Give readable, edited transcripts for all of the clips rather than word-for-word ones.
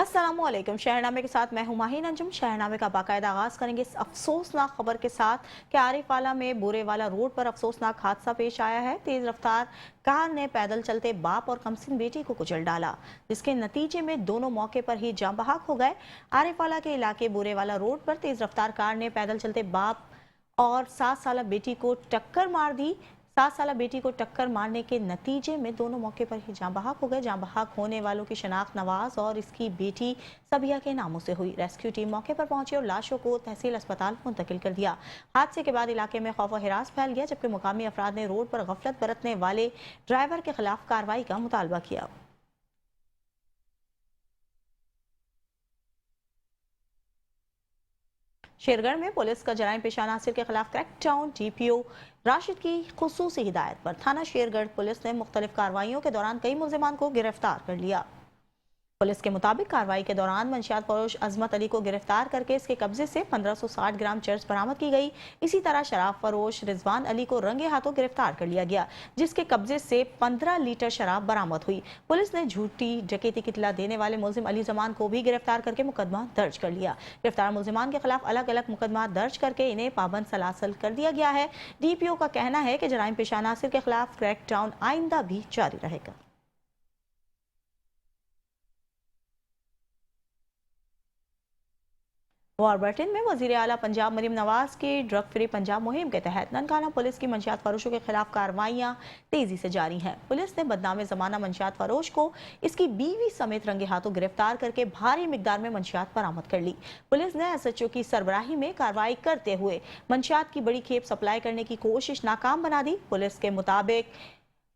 अस्सलाम वालेकुम। शहरनामे के साथ मैं हूं माहिन अंजुम। शहरनामे का बाकायदा आगाज करेंगे इस अफसोसनाक खबर के साथ कि आरिफवाला में बुरेवाला रोड पर अफसोसनाक हादसा पेश आया है। तेज रफ्तार कार ने पैदल चलते बाप और कमसिन बेटी को कुचल डाला, जिसके नतीजे में दोनों मौके पर ही जाँ बहक हो गए। आरिफवाला के इलाके बुरेवाला रोड पर तेज रफ्तार कार ने पैदल चलते बाप और 7 साल बेटी को टक्कर मार दी। 7 साल बेटी को टक्कर मारने के नतीजे में दोनों मौके पर ही जाँ बहक हो गए। जाँ बहक होने वालों की शनाख्त नवाज और इसकी बेटी सबिया के नामों से हुई। रेस्क्यू टीम मौके पर पहुंची और लाशों को तहसील अस्पताल मुंतकिल कर दिया। हादसे के बाद इलाके में खौफ व हिरास फैल गया, जबकि मुकामी अफराद ने रोड पर गफलत बरतने वाले ड्राइवर के खिलाफ कार्रवाई का मुतालबा किया। शेरगढ़ में पुलिस का जराइम पेशा अनासिर के खिलाफ क्रैकडाउन। डीपीओ राशिद की खुसूसी हिदायत पर थाना शेरगढ़ पुलिस ने मुख्तलिफ कार्रवाइयों के दौरान कई मुलजिमान को गिरफ्तार कर लिया। पुलिस के मुताबिक कार्रवाई के दौरान मंशियात फरोश अजमत अली को गिरफ्तार करके इसके कब्जे से 1560 ग्राम चर्स बरामद की गई। इसी तरह शराब फरोश रिजवान अली को रंगे हाथों गिरफ्तार कर लिया गया, जिसके कब्जे से 15 लीटर शराब बरामद हुई। पुलिस ने झूठी डकैती की इत्तला देने वाले मुलजिम अली जमान को भी गिरफ्तार करके मुकदमा दर्ज कर लिया। गिरफ्तार मुलजिमान के खिलाफ अलग अलग मुकदमा दर्ज करके इन्हें पाबंद सलासल कर दिया गया है। डीपीओ का कहना है कि जराइम पेशा अनासिर के खिलाफ क्रैकडाउन आइंदा भी जारी रहेगा। वॉरबर्टन में वजीर आला पंजाब मरीम नवाज की ड्रग फ्री पंजाब मुहिम के तहत ननकाना पुलिस की मंशियात फरोशों के खिलाफ कार्रवाइयां तेजी से जारी हैं। पुलिस ने बदनाम जमाना मंशियात फरोश को इसकी बीवी समेत रंगे हाथों गिरफ्तार करके भारी मिकदार में मंशियात बरामद कर ली। पुलिस ने एसएचओ की सरबराही में कार्रवाई करते हुए मंशियात की बड़ी खेप सप्लाई करने की कोशिश नाकाम बना दी। पुलिस के मुताबिक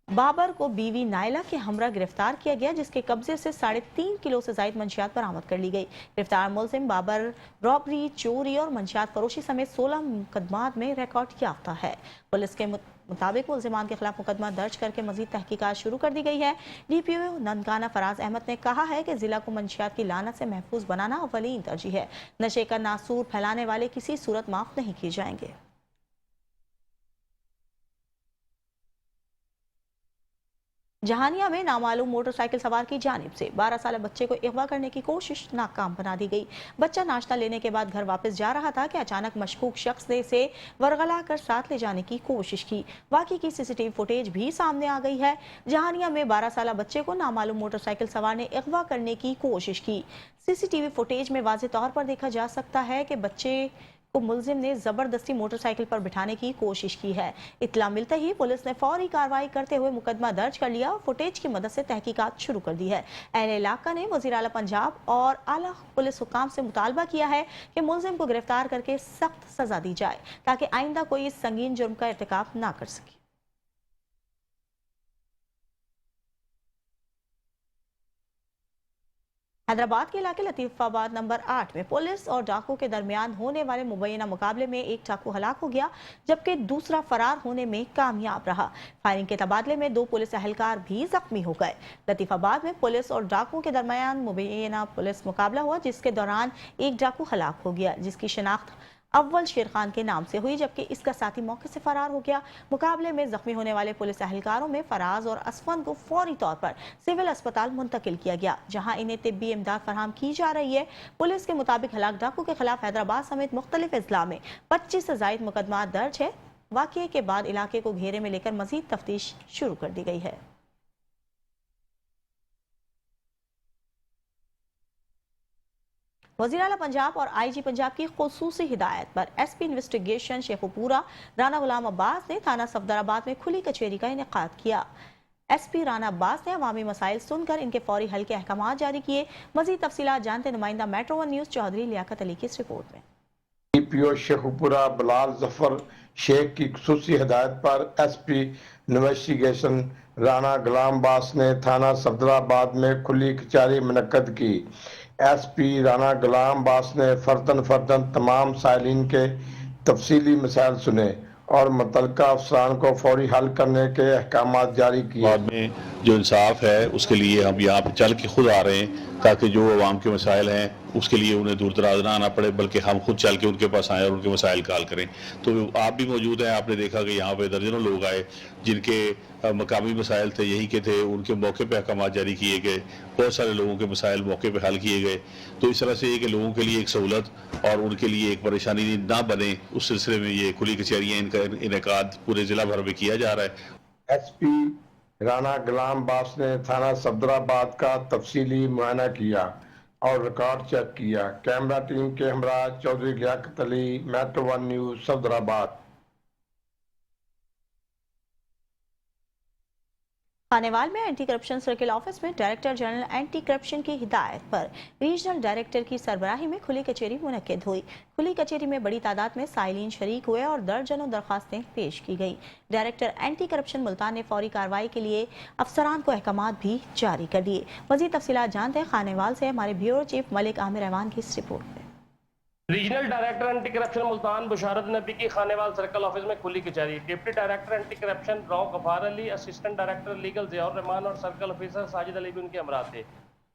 बाबर को बीवी नायला के हमरा गिरफ्तार किया गया, जिसके कब्जे से 3.5 किलो से ज्यादा मंशियात बरामद कर ली गई। गिरफ्तार मुलजिम बाबर रॉबरी, चोरी और मंशियात फरोशी समेत 16 मुकदमात में रिकॉर्ड याफ्ता है। पुलिस के मुताबिक मुलजिमान के खिलाफ मुकदमा दर्ज करके मजीद तहकीकात शुरू कर दी गई है। डीपीओ ननकाना फराज अहमद ने कहा है कि जिला को मंशियात की लानत से महफूज बनाना अव्वलीन तरजीह है। नशे का नासूर फैलाने वाले किसी सूरत माफ नहीं किए जाएंगे। जहानिया में नामालूम मोटरसाइकिल सवार की जानिब से 12 साल बच्चे को अगवा करने की कोशिश नाकाम बना दी गई। बच्चा नाश्ता लेने के बाद घर वापस जा रहा था कि अचानक मशकूक शख्स ने इसे वरगला कर साथ ले जाने की कोशिश की। वाकई की सीसीटीवी फुटेज भी सामने आ गई है। जहानिया में 12 साल बच्चे को नामालूम मोटरसाइकिल सवार ने अगवा करने की कोशिश की। सीसीटीवी फुटेज में वाज़ेह तौर पर देखा जा सकता है कि बच्चे को मुलजिम ने जबरदस्ती मोटरसाइकिल पर बिठाने की कोशिश की है। इत्तला मिलते ही पुलिस ने फौरी कार्रवाई करते हुए मुकदमा दर्ज कर लिया और फुटेज की मदद से तहकीकात शुरू कर दी है। अहले इलाका ने वज़ीर आला पंजाब और आला पुलिस हुकाम से मुतालबा किया है कि मुलजिम को गिरफ्तार करके सख्त सजा दी जाए, ताकि आइंदा कोई इस संगीन जुर्म का इर्तिकाब ना कर सके। हैदराबाद के इलाके लतीफाबाद नंबर 8 में पुलिस और डाकू के दरमियान होने वाले मुबैना मुकाबले में एक डाकू हलाक हो गया, जबकि दूसरा फरार होने में कामयाब रहा। फायरिंग के तबादले में 2 पुलिस एहलकार भी जख्मी हो गए। लतीफाबाद में पुलिस और डाकू के दरमियान मुबैना पुलिस मुकाबला हुआ, जिसके दौरान एक डाकू हलाक हो गया, जिसकी शिनाख्त अव्वल शेर खान के नाम से हुई, जबकि इसका साथी मौके से फरार हो गया। मुकाबले में जख्मी होने वाले पुलिस एहलकारों में फराज और असफन को फौरी तौर पर सिविल अस्पताल मुंतकिल किया गया, जहां इन्हें तिब्बी इमदाद फराहम की जा रही है। पुलिस के मुताबिक हलाक डाकू के खिलाफ हैदराबाद समेत मुख्तलिफ अजला में 25 से जायद मुकदमा दर्ज है। वाक़ये के बाद इलाके को घेरे में लेकर मजीद तफ्तीश शुरू कर दी गई है। वज़ीर आला पंजाब और आईजी पंजाब की खुसूसी हिदायत पर एसपी इन्वेस्टिगेशन शेखुपुरा राना गुलाम अब्बास ने थाना सफदराबाद में खुली कचहरी का इनेकाद किया। एसपी राना अब्बास ने अवामी मसाइल सुनकर इनके फौरी हल के अहकाम जारी किए। मजीद तफसीलात जानते नुमाइंदा मेट्रो 1 न्यूज़ चौधरी लियाकत अली की इस रिपोर्ट में। डीपीओ शेखुपुरा बिलाल जफर शेख की खुसूसी हिदायत पर एसपी इन्वेस्टिगेशन राना गुलाम अब्बास ने थाना सफदराबाद में खुली कचहरी मुनक्कद की। एसपी राना गुलाम अब्बास ने फर्दन तमाम साइलिन के तफसीली मसाइल सुने और मुतल्लिका अफसरान को फौरी हल करने के अहकाम जारी किए। बाद में जो इंसाफ है उसके लिए हम यहाँ पे चल के खुद आ रहे हैं, ताकि जो अवाम के मसाइल हैं उसके लिए उन्हें दूर दराज ना आना पड़े, बल्कि हम खुद चल के उनके पास आएँ और उनके मसाइल का हल करें। तो आप भी मौजूद हैं, आपने देखा कि यहाँ पे दर्जनों लोग आए جن کے مقامی مسائل تھے یہی کے تھے، ان کے موقع پہ احکامات جاری کیے گئے، بہت سارے لوگوں کے مسائل موقع پہ حل کیے گئے. تو اس طرح سے یہ کہ لوگوں کے لیے ایک سہولت اور ان کے لیے ایک پریشانی نہ بنے، اس سلسلے میں یہ کھلی کچہریاں ان کا انعقاد پورے ضلع بھر میں کیا جا رہا ہے. ایس پی رانا غلام باس نے تھانہ صفدرآباد کا تفصیلی معائنہ کیا اور ریکارڈ چیک کیا. کیمرہ ٹیم کے ہمراہ Chaudhry Liaquat Ali, Metro One News, Safdarabad. Khanewal میں اینٹی کرپشن سرکل آفس میں ڈائریکٹر جنرل اینٹی کرپشن کی ہدایت پر ریجنل ڈائریکٹر کی سربراہی میں کھلی کچہری منعقد ہوئی. کھلی کچہری میں بڑی تعداد میں سائلین شریک ہوئے اور درجنوں درخواستیں پیش کی گئی. ڈائریکٹر اینٹی کرپشن ملتان نے فوری کارروائی کے لیے افسران کو احکامات بھی جاری کر دیے. مزید تفصیلات جانتے ہیں خانیوال سے ہمارے بیورو چیف ملک عامر ایوان کی اس رپورٹ میں. Regional director anti corruption Multan Basharat Nabi کی خانیوال سرکل آفس میں کھلی کچہری. Deputy director anti corruption Rao Ghaffar Ali, assistant director legal Zia ur-Rehman اور سرکل آفیسر ساجد علی بھی ان کے ہمراہ تھے.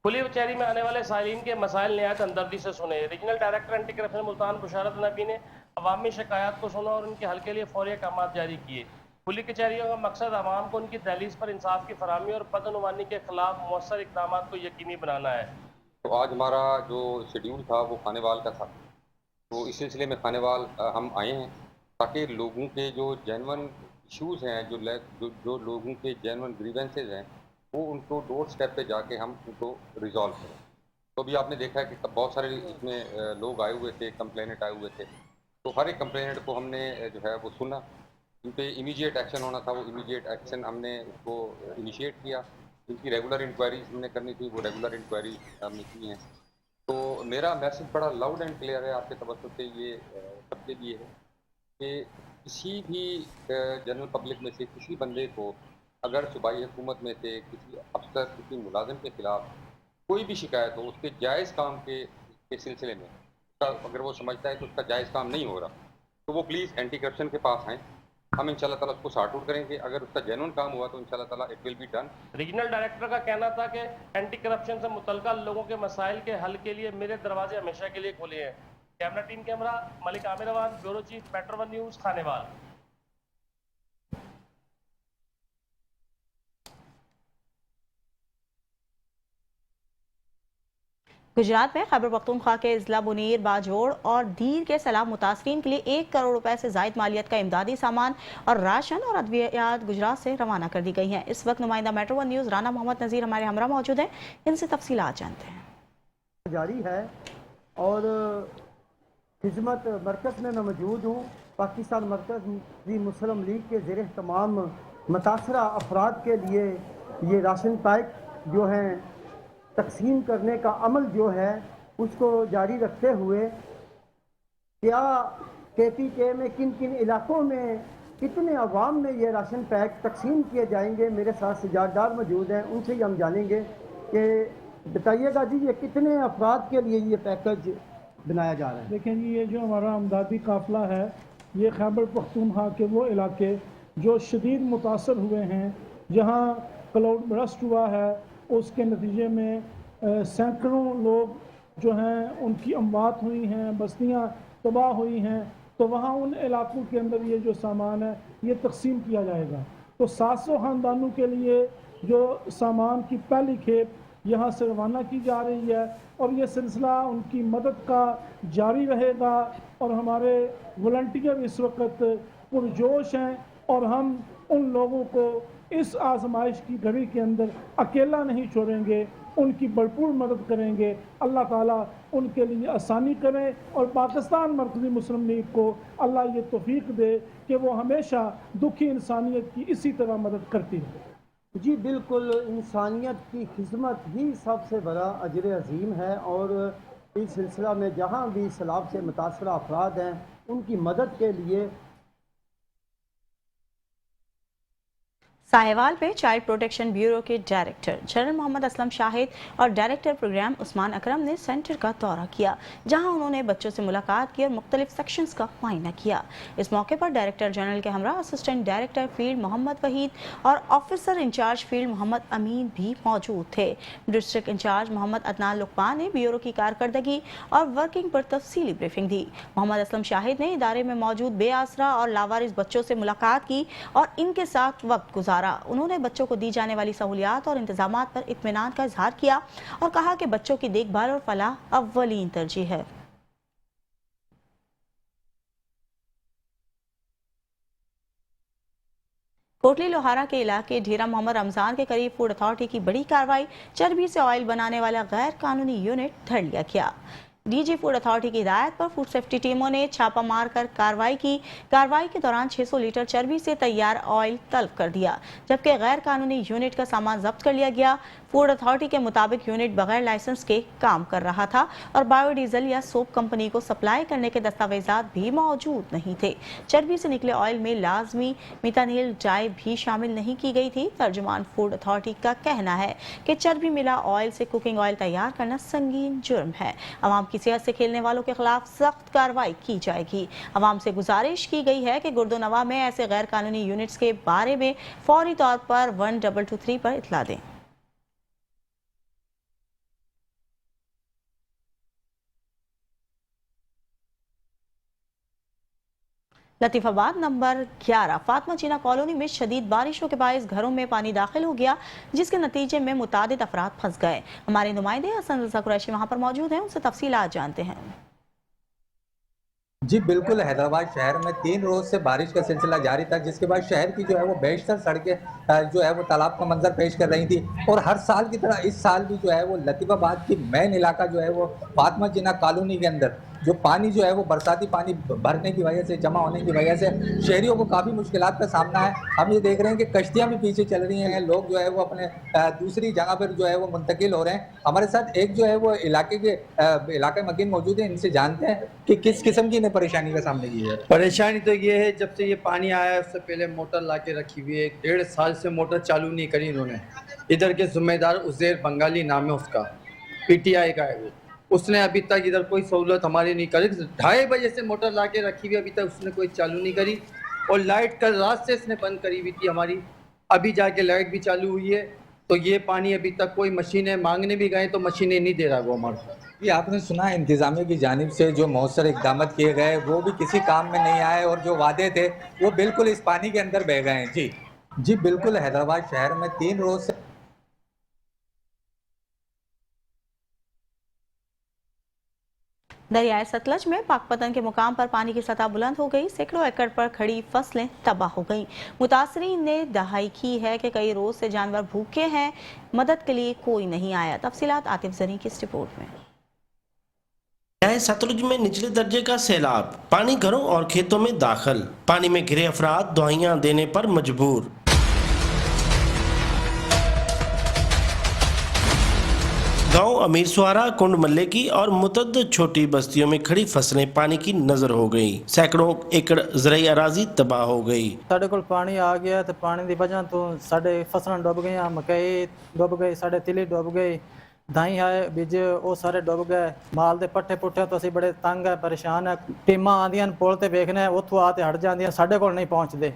کھلی کچہری میں آنے والے سائلین کے مسائل نہایت ہمدردی سے سنے. Regional director anti corruption Multan Basharat Nabi نے عوامی شکایات کو سنا اور ان کے حل کے لیے فوری احکامات جاری کیے. کھلی کچہریوں کا مقصد عوام کو ان کی دہلیز پر انصاف کی فراہمی اور بدعنوانی کے خلاف مؤثر اقدامات کو یقینی بنانا ہے. تو آج ہمارا جو شیڈیول تھا وہ خانیوال کا تھا، تو اس سلسلے میں خانیوال ہم آئے ہیں تاکہ لوگوں کے جو جینون ایشوز ہیں، جو لوگوں کے جینون گریونسز ہیں، وہ ان کو ڈور سٹیپ پہ جا کے ہم ان کو ریزالو کریں. تو ابھی آپ نے دیکھا ہے کہ بہت سارے اس میں لوگ آئے ہوئے تھے، کمپلینٹ آئے ہوئے تھے. تو ہر ایک کمپلینٹ کو ہم نے جو ہے وہ سنا، ان پہ امیجیٹ ایکشن ہونا تھا، وہ امیجیٹ ایکشن ہم نے اس کو انیشیٹ کیا. ان کی ریگولر انکوائریز ہم نے کرنی تھی، وہ ریگولر انکوائریز ہم نے کی ہیں. تو میرا میسج بڑا لاؤڈ اینڈ کلیئر ہے آپ کے توسط سے، یہ سب کے لیے ہے کہ کسی بھی جنرل پبلک میں سے کسی بندے کو اگر صوبائی حکومت میں سے کسی افسر، کسی ملازم کے خلاف کوئی بھی شکایت ہو، اس کے جائز کام کے سلسلے میں اگر وہ سمجھتا ہے کہ اس کا جائز کام نہیں ہو رہا، تو وہ پلیز اینٹی کرپشن کے پاس آئیں. ہم انشاءاللہ تعالیٰ اس کو سارٹ آؤٹ کریں گے. اگر اس کا جینون کام ہوا تو انشاءاللہ تعالیٰ it will be done. Regional director کا کہنا تھا کہ اینٹی کرپشن سے متعلقہ لوگوں کے مسائل کے حل کے لیے میرے دروازے ہمیشہ کے لیے کھلے ہیں. کیمرہ ٹیم کے ہمراہ ملک عامر ایوان، bureau chief, metro One news, Khanewal. Gujarat میں خیبر پختونخوا کے اضلاع بنیر، باجوڑ اور دیر کے سیلاب متاثرین کے لیے 1 کروڑ روپے سے زائد مالیت کا امدادی سامان اور راشن اور ادویات گجرات سے روانہ کر دی گئی ہیں. اس وقت نمائندہ میٹرو ون نیوز رانا محمد نذیر ہمارے ہمراہ موجود ہیں. ان سے تفصیلات جانتے ہیں. جاری ہے اور خدمت مرکز میں موجود ہوں. پاکستان مرکزی مسلم لیگ کے زیر تمام متاثرہ افراد کے لیے یہ راشن پیک جو ہیں تقسیم کرنے کا عمل جو ہے اس کو جاری رکھتے ہوئے کیا کے پی کے میں کن کن علاقوں میں کتنے عوام میں یہ راشن پیک تقسیم کیے جائیں گے، میرے ساتھ سجادار موجود ہیں، ان سے ہی ہم جانیں گے کہ بتائیے گا جی یہ کتنے افراد کے لیے یہ پیکج بنایا جا رہا ہے. دیکھیں جی، یہ جو ہمارا امدادی قافلہ ہے یہ خیبر پختونخوا کے وہ علاقے جو شدید متاثر ہوئے ہیں، جہاں کلاؤڈ برسٹ ہوا ہے، اس کے نتیجے میں سینکڑوں لوگ جو ہیں ان کی اموات ہوئی ہیں، بستیاں تباہ ہوئی ہیں. تو وہاں ان علاقوں کے اندر یہ جو سامان ہے یہ تقسیم کیا جائے گا. تو 700 خاندانوں کے لیے جو سامان کی پہلی کھیپ یہاں سے روانہ کی جا رہی ہے اور یہ سلسلہ ان کی مدد کا جاری رہے گا. اور ہمارے والنٹیئر اس وقت پرجوش ہیں اور ہم ان لوگوں کو اس آزمائش کی گھڑی کے اندر اکیلا نہیں چھوڑیں گے، ان کی بھرپور مدد کریں گے. اللہ تعالیٰ ان کے لیے آسانی کرے اور پاکستان مرکزی مسلم لیگ کو اللہ یہ توفیق دے کہ وہ ہمیشہ دکھی انسانیت کی اسی طرح مدد کرتی ہے. جی بالکل، انسانیت کی خدمت ہی سب سے بڑا اجر عظیم ہے اور اس سلسلہ میں جہاں بھی سیلاب سے متاثرہ افراد ہیں ان کی مدد کے لیے साहिवाल में चाइल्ड प्रोटेक्शन ब्यूरो के डायरेक्टर जनरल मोहम्मद असलम शाहिद और डायरेक्टर प्रोग्राम उस्मान अकरम ने सेंटर का दौरा किया, जहां उन्होंने बच्चों से मुलाकात की और मुख्तलिफ सेक्शंस का मुआयना किया। इस मौके पर डायरेक्टर जनरल के हमरा assistant director field Mohammad Waheed और officer incharge field Mohammad Amin भी मौजूद थे। डिस्ट्रिक्ट इंचार्ज मोहम्मद अदनान लुकमान ने ब्यूरो की कारकर्दगी और वर्किंग पर तफसीली ब्रीफिंग दी। मोहम्मद असलम शाहिद ने इदारे में मौजूद बेआसरा और लावारिस बच्चों से मुलाकात की और इनके साथ वक्त गुजारा। उन्होंने बच्चों को दी जाने वाली सहूलियात और इंतजामात पर इत्मीनान का इजहार किया और कहा कि बच्चों की देखभाल और फलाह अव्वलीन तरजीह है। कोटली लोहारा के इलाके ढेरा मोहम्मद रमजान के करीब फूड अथॉरिटी की बड़ी कार्रवाई, चर्बी से ऑयल बनाने वाला गैर कानूनी यूनिट धर लिया गया। डीजी फूड अथॉरिटी की हिदायत पर फूड सेफ्टी टीमों ने छापा मारकर कार्रवाई की। कार्रवाई के दौरान 600 लीटर चर्बी से तैयार ऑयल तलब कर दिया, जबकि गैर कानूनी यूनिट का सामान जब्त कर लिया गया। फूड अथॉरिटी के मुताबिक यूनिट बगैर लाइसेंस के काम कर रहा था और बायोडीजल या सोप कंपनी को सप्लाई करने के दस्तावेजात भी मौजूद नहीं थे। चर्बी से निकले ऑयल में लाजमी मिथानिल डाई भी शामिल नहीं की गई थी। तर्जुमान फूड अथॉरिटी का कहना है कि चर्बी मिला ऑयल से कुकिंग ऑयल तैयार करना संगीन जुर्म है। अवाम की सेहत से खेलने वालों के खिलाफ सख्त कार्रवाई की जाएगी। अवाम से गुजारिश की गई है कि गुर्दोनवा में ऐसे गैर कानूनी यूनिट्स के बारे में फौरी तौर पर 1223 पर इत्तला दें। लतीफाबाद नंबर 11 फातिमा जीना कॉलोनी में शदीद बारिशों के बायस घरों में पानी दाखिल हो गया, जिसके नतीजे में मुतादिद अफराद फंस गए। हमारे नुमाइंदे हसन रज़ा कुरैशी वहां पर मौजूद हैं, उनसे तफसीलात जानते हैं। जी बिल्कुल, हैदराबाद शहर में 3 रोज से बारिश का सिलसिला जारी था, जिसके बाद शहर की जो है वो बेशतर सड़कें जो है वो तालाब का मंजर पेश कर रही थी। और हर साल की तरह इस साल भी जो है वो लतीफाबाद की मेन इलाका जो है वो फातिमा जीना कॉलोनी के अंदर जो पानी जो है वो बरसाती पानी भरने की वजह से, जमा होने की वजह से शहरियों को काफ़ी मुश्किलात का सामना है। हम ये देख रहे हैं कि कश्तियाँ भी पीछे चल रही हैं, लोग जो है वो अपने दूसरी जगह पर जो है वो मुंतकिल हो रहे हैं। हमारे साथ एक जो है वो इलाके मकीन मौजूद है, इनसे जानते हैं कि किस किस्म की इन्हें परेशानी का सामने की है। परेशानी तो ये है, जब से ये पानी आया है उससे पहले मोटर ला के रखी हुई है। 1.5 साल से मोटर चालू नहीं करी इन्होंने। इधर के जिम्मेदार उज़ैर बंगाली नाम है उसका, PTI का है वो। उसने अभी तक इधर कोई सहूलत हमारी नहीं करी। 2:30 बजे से मोटर ला के रखी हुई, अभी तक उसने कोई चालू नहीं करी। और लाइट कल रात से इसने बंद करी हुई थी हमारी, अभी जाके लाइट भी चालू हुई है। तो ये पानी अभी तक कोई मशीनें मांगने भी गए तो मशीनें नहीं दे रहा वो हमारे को। ये आपने सुना इंतजामिया की जानिब से जो मौसर इकदाम किए गए वो भी किसी काम में नहीं आए, और जो वादे थे वो बिल्कुल इस पानी के अंदर बह गए हैं। जी बिल्कुल, हैदराबाद शहर में 3 रोज से दरियाए सतलज में पाकपतन के मुकाम पर पानी की सतह बुलंद हो गई। सैकड़ों एकड़ पर खड़ी फसलें तबाह हो गईं। मुतासरीन ने दहाई की है कि कई रोज से जानवर भूखे हैं, मदद के लिए कोई नहीं आया। तफसीलात आतिफ जरी की इस रिपोर्ट में। दरियाए सतलुज में निचले दर्जे का सैलाब, पानी घरों और खेतों में दाखिल। पानी में घिरे अफराद दुआइयां देने पर मजबूर। गांव अमीर सुहारा, कुंड मल्ले की और मुतअद्दिद छोटी बस्तियों में खड़ी फसलें पानी की नजर हो गई। सैकड़ों एकड़ ज़रई अराजी तबाह हो गई। साढ़े कोल पानी आ गया तो पानी की वजह तो साढ़े फसलें डुब गई, मकई डुब गई, साढ़े तिली डुब गई, दाई है बीज वो सारे डुब गए। माल दे पट्ठे पुट्ठे तो असीं बड़े तंग है, परेशान है। टीमां आंदियां पुल ते वेखने उत्थों आ ते हट जांदियां, साढ़े कोल नहीं पहुंचते।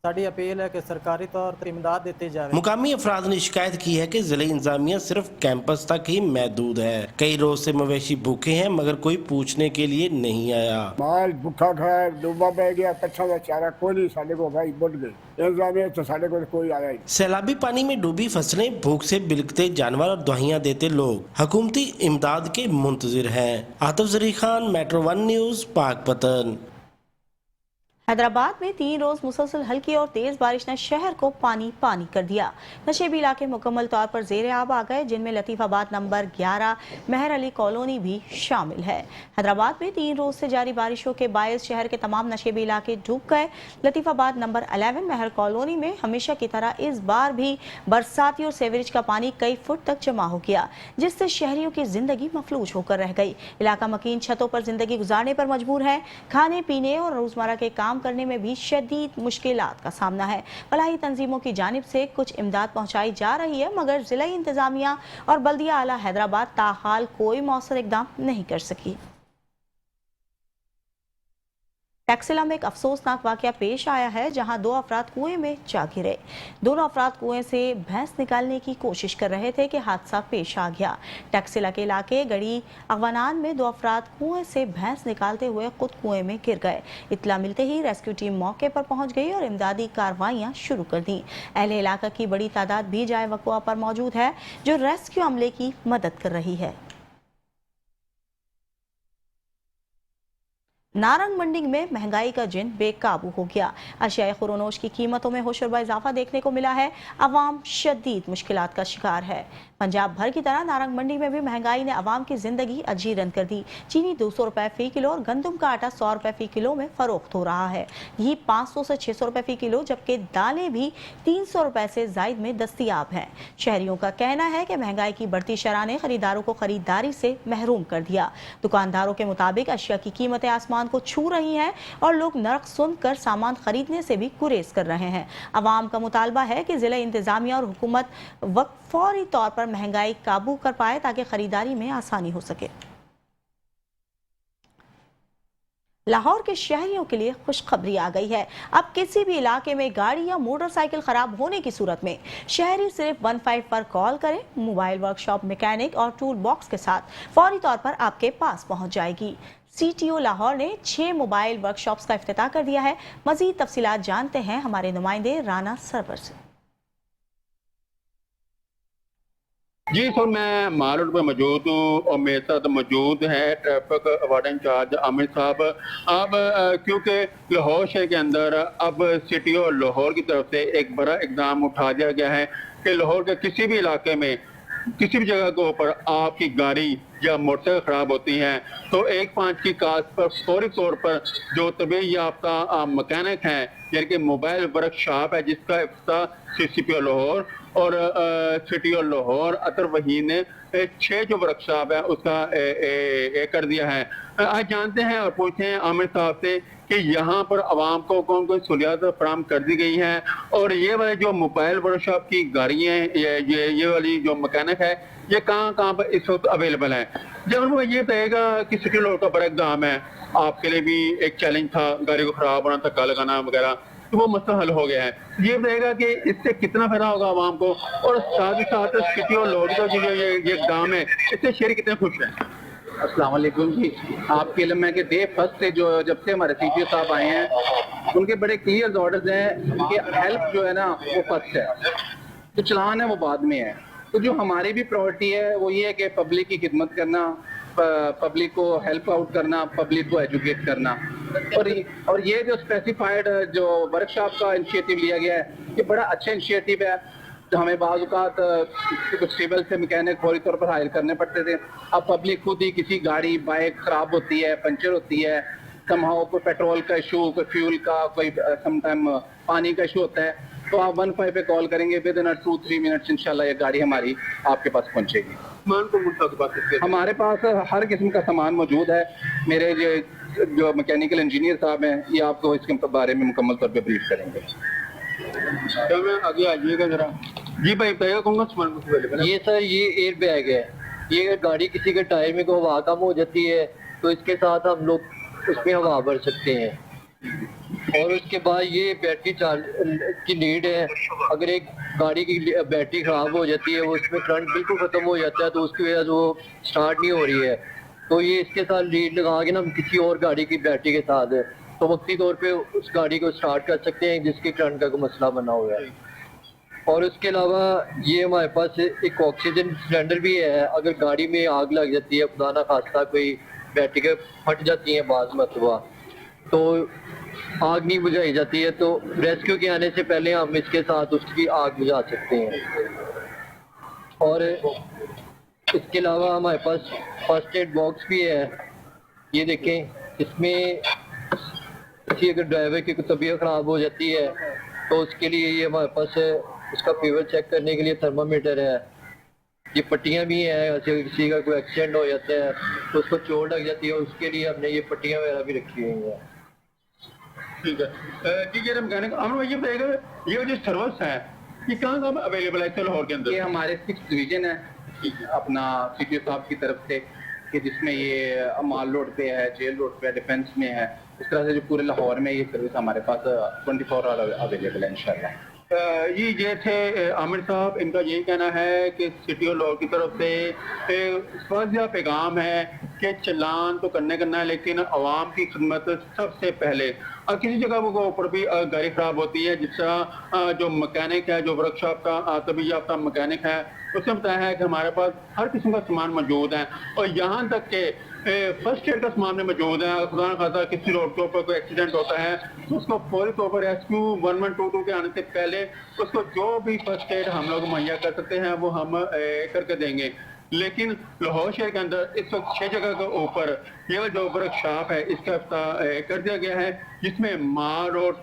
साड़ी अपील है कि सरकारी तौर पर इमदाद देती जाए। मुकामी अफराद ने शिकायत की है कि जिले इंतजामिया सिर्फ कैंपस तक ही महदूद है। कई रोज से मवेशी भूखे हैं मगर कोई पूछने के लिए नहीं आया। माल भूखा खड़ा है, डूबा बह गया, कच्चा का चारा कोई नहीं, साढ़े को भाई बुढ़ गए इंतजामिया तो साढ़े को कोई आया ही। सैलाबी पानी में डूबी फसलें, भूख से बिलखते जानवर और दुआइयां देते लोग हुकूमती इमदाद के मुंतजिर हैं। आतिफ जरी खान, मेट्रो 1 न्यूज, पाकपतन। हैदराबाद में 3 रोज मुसलसल हल्की और तेज बारिश ने शहर को पानी पानी कर दिया। नशेबी इलाके मुकम्मल तौर पर जेर आब आ गए, जिनमें लतीफाबाद नंबर 11 मेहर अली कॉलोनी भी शामिल है। हैदराबाद में 3 रोज से जारी बारिशों के बायस शहर के तमाम नशेबी इलाके डूब गए। लतीफाबाद नंबर 11 मेहर कॉलोनी में हमेशा की तरह इस बार भी बरसाती और सेवरेज का पानी कई फुट तक जमा हो गया, जिससे शहरियों की जिंदगी मफलूज होकर रह गई। इलाका मकीन छतों पर जिंदगी गुजारने पर मजबूर है। खाने पीने और रोजमर्रा के काम काम करने में भी शदीद मुश्किलात का सामना है। फलाही तंजीमों की जानिब से कुछ इमदाद पहुंचाई जा रही है, मगर जिला इंतजामिया और बल्दिया आला हैदराबाद ताहाल कोई मौसर इकदाम नहीं कर सकी। टैक्सिला में एक अफसोसनाक वाकया पेश आया है, जहां 2 अफराद कुएं में जा गिरे। दोनों अफराद कुएं से भैंस निकालने की कोशिश कर रहे थे कि हादसा पेश आ गया। टैक्सिला के इलाके गड़ी अगवानान में 2 अफराद कुएं से भैंस निकालते हुए खुद कुएं में गिर गए। इत्तला मिलते ही रेस्क्यू टीम मौके पर पहुंच गई और इमदादी कार्रवाइयां शुरू कर दी। अहले इलाका की बड़ी तादाद भी जाए वक़्वा पर मौजूद है, जो रेस्क्यू अमले की मदद कर रही है। नारंग मंडी में महंगाई का जिन बेकाबू हो गया। अशियाए खुरोनोश की कीमतों में होशरबा इजाफा देखने को मिला है। अवाम शदीद मुश्किलात का शिकार है। पंजाब भर की तरह नारंग मंडी में भी महंगाई ने अवाम की जिंदगी अजीरन कर दी। चीनी 200 रुपए फी किलो और गंदम का आटा 100 रुपए फी किलो में फरोख्त हो रहा है। घी 500 से 600 रुपए फी किलो, जबकि दालें भी 300 रुपए से जायद में दस्तियाब हैं। शहरियों का कहना है कि महंगाई की बढ़ती शरह ने खरीदारों को खरीदारी से महरूम कर दिया। दुकानदारों के मुताबिक अशिया की कीमतें आसमान को छू रही हैं और लोग नर्क सुनकर सामान खरीदने से भी गुरेज कर रहे हैं। अवाम का मुतालबा है कि जिला इंतजामिया और हुकूमत फौरी तौर पर महंगाई काबू कर पाए ताकि खरीदारी में आसानी हो सके। लाहौर के शहरियों के लिए खुशखबरी आ गई है। अब किसी भी इलाके में गाड़ी या मोटरसाइकिल खराब होने की सूरत में शहरी सिर्फ 15 पर कॉल करें। मोबाइल वर्कशॉप, मैकेनिक और टूल बॉक्स के साथ फौरी तौर पर आपके पास पहुंच जाएगी। CTO लाहौर ने 6 मोबाइल वर्कशॉप्स का इफ्तिताह कर दिया है। मजीद तफसीलात जानते हैं हमारे नुमाइंदे राना सरवर से। जी सर, मैं मार्केट में मौजूद हूँ और मेरे साथ मौजूद है ट्रैफिक वार्ड इंचार्ज आमिर साहब। अब क्योंकि लाहौर शहर के अंदर अब CTO लाहौर की तरफ से एक बड़ा इकदाम उठा दिया गया है कि लाहौर के किसी भी इलाके में किसी भी जगह के ऊपर आपकी गाड़ी या मोटरसाइकिल खराब होती है तो 1-5 की कास्ट पर फौरी तौर पर जो तरबीयत याफ्ता मैकेनिक हैं, यानी कि मोबाइल वर्कशॉप है जिसका इफ्तिताह CCPO लाहौर और CTO लाहौर अतर वहीद ने 6 जो वर्कशॉप है उसका कर दिया है। आज जानते हैं और पूछते हैं आमिर साहब से कि यहाँ पर आवाम को कौन कौन सहूलियात फराहम कर दी गई हैं और ये वाले जो मोबाइल वर्कशॉप की गाड़ियाँ ये वाली जो मैकेनिक है ये कहाँ पर इस वक्त अवेलेबल है। जब वो ये बताएगा कि CTO लाहौर का बड़ा इक़दाम है, आपके लिए भी एक चैलेंज था गाड़ी को खराब होना, धक्का लगाना वगैरह, तो वो मसला हल हो गया है। ये बताएगा कि इससे कितना फायदा होगा आवाम को और साथ ही साथ CTO लाहौर का जो ये इक़दाम है इससे शहरी कितने खुश हैं। अस्सलाम वालेकुम जी, आपके इल्म है कि डे फर्स्ट से जब से हमारे CTO साहब आए हैं उनके बड़े क्लियर ऑर्डर्स हैं कि हेल्प जो है ना वो फर्स्ट है, तो चलान है वो बाद में है। तो जो हमारी भी प्रायोरिटी है वो ये है कि पब्लिक की खिदमत करना, पब्लिक को हेल्प आउट करना, पब्लिक को एजुकेट करना। और ये जो स्पेसिफाइड जो वर्कशॉप का इनिशिएटिव लिया गया है ये बड़ा अच्छा इनिशिएटिव है। तो हमें बाज़ औक़ात कुछ सिविल से मैकेनिक फौरी तौर पर हायर करने पड़ते थे। अब पब्लिक खुद ही किसी गाड़ी बाइक ख़राब होती है, पंचर होती है, समहाउ कोई पेट्रोल का इशू, कोई फ्यूल का, कोई समटाइम पानी का इशू होता है, तो आप 15 पे कॉल करेंगे, विद इन 2-3 मिनट्स इंशाल्लाह ये गाड़ी हमारी आपके पास पहुंचेगी। हमारे पास हर किस्म का सामान मौजूद है। मेरे जो मैकेनिकल इंजीनियर साहब हैं ये आपको इसके बारे में मुकम्मल तौर पे ब्रीफ करेंगे। आगे आइएगा जरा। जी भाई बताइएगा कौन सा सामान अवेलेबल है। ये सर ये एयर बैग है। ये गाड़ी किसी के टायर में को हवा कम हो जाती है तो इसके साथ हम लोग उसमें हवा भर सकते हैं। और उसके बाद ये बैटरी चार्ज की लीड है। अगर एक गाड़ी की बैटरी ख़राब हो जाती है, वो उसमें करंट बिल्कुल ख़त्म हो जाता है तो उसकी वजह से वो स्टार्ट नहीं हो रही है, तो ये इसके साथ लीड लगा के ना हम किसी और गाड़ी की बैटरी के साथ तो वक्ती तौर पे उस गाड़ी को स्टार्ट कर सकते हैं जिसके करंट का कोई मसला बना हुआ है। और उसके अलावा ये हमारे पास एक ऑक्सीजन सिलेंडर भी है। अगर गाड़ी में आग लग जाती है, खुदा ना खास्ता कोई बैटरी के फट जाती है बाज़ मरतबा, तो आग नहीं बुझाई जाती है, तो रेस्क्यू के आने से पहले हम इसके साथ उसकी आग बुझा सकते हैं। और इसके अलावा हमारे पास फर्स्ट एड बॉक्स भी है। ये देखें, इसमें किसी अगर ड्राइवर की तबीयत ख़राब हो जाती है तो उसके लिए ये हमारे पास उसका फीवर चेक करने के लिए थर्मामीटर है। ये पट्टियाँ भी हैं, ऐसे किसी का कोई एक्सीडेंट हो जाता है तो उसको चोट लग जाती है, उसके लिए हमने ये पट्टियाँ वगैरह भी रखी हुई हैं। ٹھیک ہے ٹھیک ہے مکینک عامر بھائی یہ بتائیے گا یہ جو سروس ہے یہ کہاں کہاں اویلیبل ہے لاہور کے اندر؟ یہ ہمارے 6 ڈویژن ہے اپنا سی ٹی او صاحب کی طرف سے کہ جس میں یہ مال روڈ پہ ہے، جیل روڈ پہ ہے، ڈیفینس میں ہے، اس طرح سے جو پورے لاہور میں یہ سروس ہمارے پاس 24 آور اویلیبل ہے انشاءاللہ۔ یہ تھے عامر صاحب، ان کا یہی کہنا ہے کہ سٹی اور لاہور کی طرف سے واضح پیغام ہے کہ چلان تو کرنا ہے لیکن عوام کی خدمت سب سے پہلے۔ کسی جگہ وہ اوپر بھی گاڑی خراب ہوتی ہے، جس طرح جو مکینک ہے، جو ورک شاپ کا طبی یافتہ مکینک ہے، اس نے بتایا ہے کہ ہمارے پاس ہر قسم کا سامان موجود ہے اور یہاں تک کہ فرسٹ ایڈ کا سامان بھی موجود ہے۔ خدا نہ خاصا کسی روڈ کے اوپر کوئی ایکسیڈنٹ ہوتا ہے تو اس کو فوری طور پر ریسکیو 1122 کے آنے سے پہلے اس کو جو بھی فرسٹ ایڈ ہم لوگ مہیا کر سکتے ہیں وہ ہم کر کے دیں گے۔ لیکن لاہور شہر کے اندر اس وقت 6 جگہ کے اوپر یہ جو ورک شاپ ہے اس کا افتتاح کر دیا گیا ہے، جس میں مار روڈ،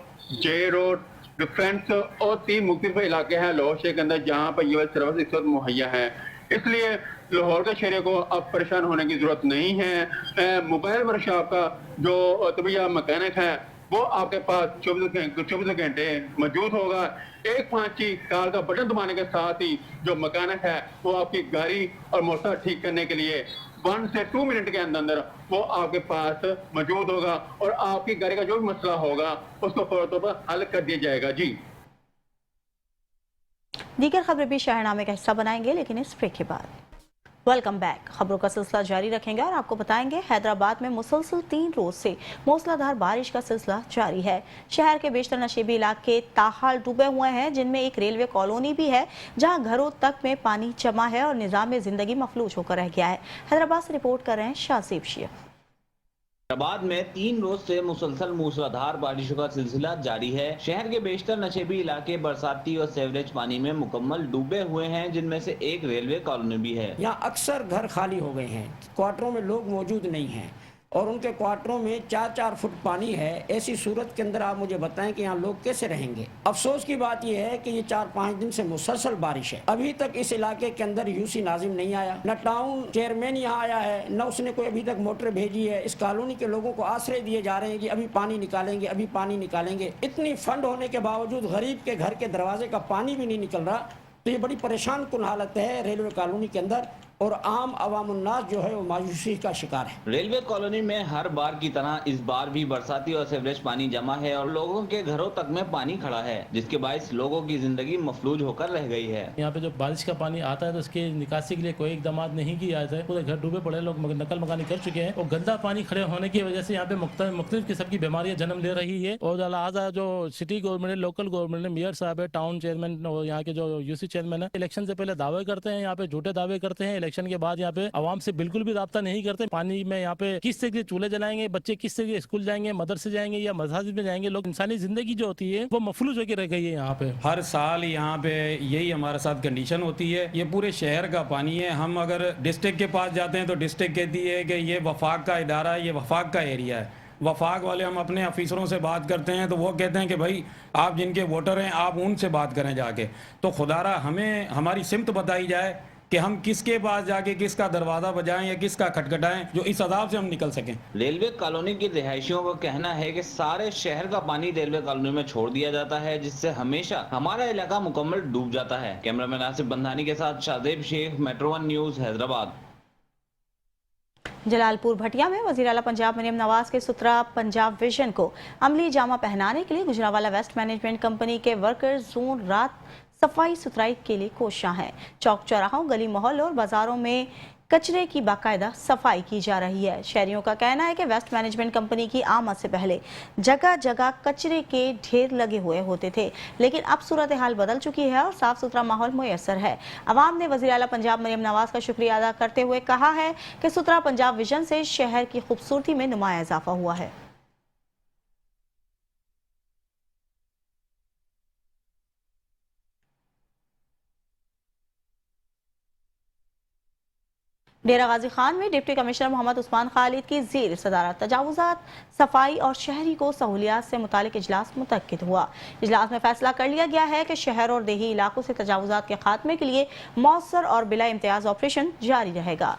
جے روڈ، ڈیفینس اور 3 مختلف علاقے ہیں لاہور شہر کے اندر جہاں پر یہ سروس اس وقت مہیا ہے۔ اس لیے لاہور کے شہریوں کو اب پریشان ہونے کی ضرورت نہیں ہے۔ موبائل ورک شاپ کا جو طبیہ مکینک ہے وہ آپ کے پاس 24 گھنٹے موجود ہوگا۔ 1 کال کا بٹن دبانے کے ساتھ ہی جو مکینک ہے وہ آپ کی گاڑی اور موٹر ٹھیک کرنے کے لیے 1 سے 2 منٹ کے اندر وہ آپ کے پاس موجود ہوگا اور آپ کی گاڑی کا جو بھی مسئلہ ہوگا اس کو فوری طور پر حل کر دیا جائے گا۔ جی دیگر خبریں بھی شہرنامے کا حصہ بنائیں گے لیکن اس بریک کے بعد۔ Welcome back. خبروں کا سلسلہ جاری رکھیں گے اور آپ کو بتائیں گے حیدرآباد میں مسلسل 3 روز سے موسلا دھار بارش کا سلسلہ جاری ہے۔ شہر کے بیشتر نشیبی علاقے تاحال ڈوبے ہوئے ہیں، جن میں ایک ریلوے کالونی بھی ہے جہاں گھروں تک میں پانی جمع ہے اور نظام زندگی مفلوج ہو کر رہ گیا ہے۔ حیدرآباد سے رپورٹ کر رہے ہیں شاہزیب شیخ۔ حیدرآباد میں 3 روز سے مسلسل موسلادھار بارشوں کا سلسلہ جاری ہے۔ شہر کے بیشتر نشیبی علاقے برساتی اور سیوریج پانی میں مکمل ڈوبے ہوئے ہیں، جن میں سے ایک ریلوے کالونی بھی ہے۔ یہاں اکثر گھر خالی ہو گئے ہیں، کوارٹروں میں لوگ موجود نہیں ہیں اور ان کے کوارٹروں میں 4-4 فٹ پانی ہے۔ ایسی صورت کے اندر آپ مجھے بتائیں کہ یہاں لوگ کیسے رہیں گے؟ افسوس کی بات یہ ہے کہ یہ 4-5 دن سے مسلسل بارش ہے، ابھی تک اس علاقے کے اندر یو سی ناظم نہیں آیا، نہ ٹاؤن چیئرمین یہاں آیا ہے، نہ اس نے کوئی ابھی تک موٹر بھیجی ہے۔ اس کالونی کے لوگوں کو آسرے دیے جا رہے ہیں کہ ابھی پانی نکالیں گے، ابھی پانی نکالیں گے۔ اتنی فنڈ ہونے کے باوجود غریب کے گھر کے دروازے کا پانی بھی نہیں نکل رہا، تو یہ بڑی پریشان کن حالت ہے ریلوے کالونی کے اندر اور عام عوام الناس جو ہے وہ مایوسی کا شکار ہے۔ ریلوے کالونی میں ہر بار کی طرح اس بار بھی برساتی اور سیوریج پانی جمع ہے اور لوگوں کے گھروں تک میں پانی کھڑا ہے، جس کے باعث لوگوں کی زندگی مفلوج ہو کر رہ گئی ہے۔ یہاں پہ جو بارش کا پانی آتا ہے تو اس کی نکاسی کے لیے کوئی اقدامات نہیں کیے جاتے ہیں، پورے گھر ڈوبے پڑے، لوگ نقل مکانی کر چکے ہیں اور گندا پانی کھڑے ہونے کی وجہ سے یہاں پہ مختلف قسم کی بیماریاں جنم لے رہی ہے۔ اور لہٰذا جو سٹی گورنمنٹ، لوکل گورنمنٹ نے، میئر صاحب ہے، ٹاؤن چیئرمین اور یہاں کے جو یو سی چیئرمین ہے، الیکشن سے پہلے دعوے کرتے ہیں، یہاں پہ جھوٹے دعوے کرتے ہیں، الیکشن کے بعد یہاں پہ عوام سے بالکل بھی رابطہ نہیں کرتے۔ پانی میں یہاں پہ کس طرح کے چولہے جلائیں گے، بچے کس طرح کے اسکول جائیں گے، مدرسے جائیں گے یا مساجد میں جائیں گے، لوگ انسانی زندگی جو ہوتی ہے وہ مفلوج ہو کے رہ گئی ہے۔ یہاں پہ ہر سال یہاں پہ یہی ہمارے ساتھ کنڈیشن ہوتی ہے، یہ پورے شہر کا پانی ہے۔ ہم اگر ڈسٹرکٹ کے پاس جاتے ہیں تو ڈسٹرکٹ کہتی ہے کہ یہ وفاق کا ادارہ ہے، یہ وفاق کا ایریا ہے۔ وفاق والے ہم اپنے آفیسروں سے بات کرتے ہیں تو وہ کہتے ہیں کہ بھائی آپ جن کے ووٹر ہیں آپ ان سے بات کریں جا کے۔ تو خدا را ہمیں ہماری سمت بتائی جائے کہ ہم کس کے پاس جا کے کس کا دروازہ بجائیں یا کس کا کھٹکھٹائیں جو اس عذاب سے ہم نکل سکیں۔ ریلوے کالونی کی رہائشیوں کا کہنا ہے کہ سارے شہر کا پانی ریلوے کالونی میں چھوڑ دیا جاتا ہے، جس سے ہمیشہ ہمارا علاقہ مکمل ڈوب جاتا ہے۔ کیمرہ مین آصف بندھانی کے ساتھ شاہزیب شیخ، میٹرو 1 نیوز، حیدرآباد۔ جلال پور بھٹیا میں وزیر اعلیٰ پنجاب مریم نواز کے سترہ پنجاب ویژن کو عملی جامہ پہنانے کے لیے گجرانوالہ ویسٹ مینجمنٹ کمپنی کے ورکرز زون رات صفائی ستھرائی کے لیے کوشاں ہیں۔ چوک چوراہوں، گلی محلوں اور بازاروں میں کچرے کی باقاعدہ صفائی کی جا رہی ہے۔ شہریوں کا کہنا ہے کہ ویسٹ مینجمنٹ کمپنی کی آمد سے پہلے جگہ جگہ کچرے کے ڈھیر لگے ہوئے ہوتے تھے، لیکن اب صورتحال بدل چکی ہے اور صاف ستھرا ماحول میسر ہے۔ عوام نے وزیر اعلیٰ پنجاب مریم نواز کا شکریہ ادا کرتے ہوئے کہا ہے کہ ستھرا پنجاب ویژن سے شہر کی خوبصورتی میں نمایاں اضافہ ہوا ہے۔ ڈیرہ غازی خان میں ڈپٹی کمشنر محمد عثمان خالد کی زیر صدارت تجاوزات، صفائی اور شہری کو سہولیات سے متعلق اجلاس منعقد ہوا۔ اجلاس میں فیصلہ کر لیا گیا ہے کہ شہر اور دیہی علاقوں سے تجاوزات کے خاتمے کے لیے مؤثر اور بلا امتیاز آپریشن جاری رہے گا۔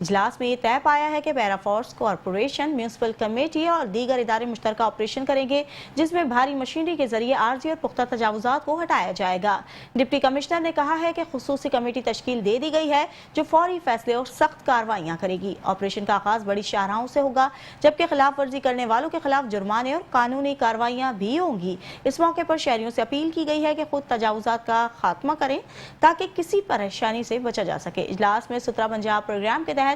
इजलास में ये तय पाया है कि para force corporation, municipal committee और दीगर इदारे मुश्तरका ऑपरेशन करेंगे, जिसमें भारी मशीनरी के जरिए आर्जी और पुख्ता तजावुजात को हटाया जाएगा। डिप्टी कमिश्नर ने कहा है कि खुसूसी कमेटी तश्कील दे दी गई है जो फौरी फैसले और सख्त कार्रवाइयाँ करेगी। ऑपरेशन का आगाज बड़ी शाहराहों से होगा, जबकि खिलाफ वर्जी करने वालों के खिलाफ जुर्माने और कानूनी कार्रवाइयाँ भी होंगी। इस मौके पर शहरियों से अपील की गई है कि खुद तजावुजात का खात्मा करें ताकि किसी परेशानी से बचा जा सके। इजलास में सुथरा पंजाब प्रोग्राम के तहत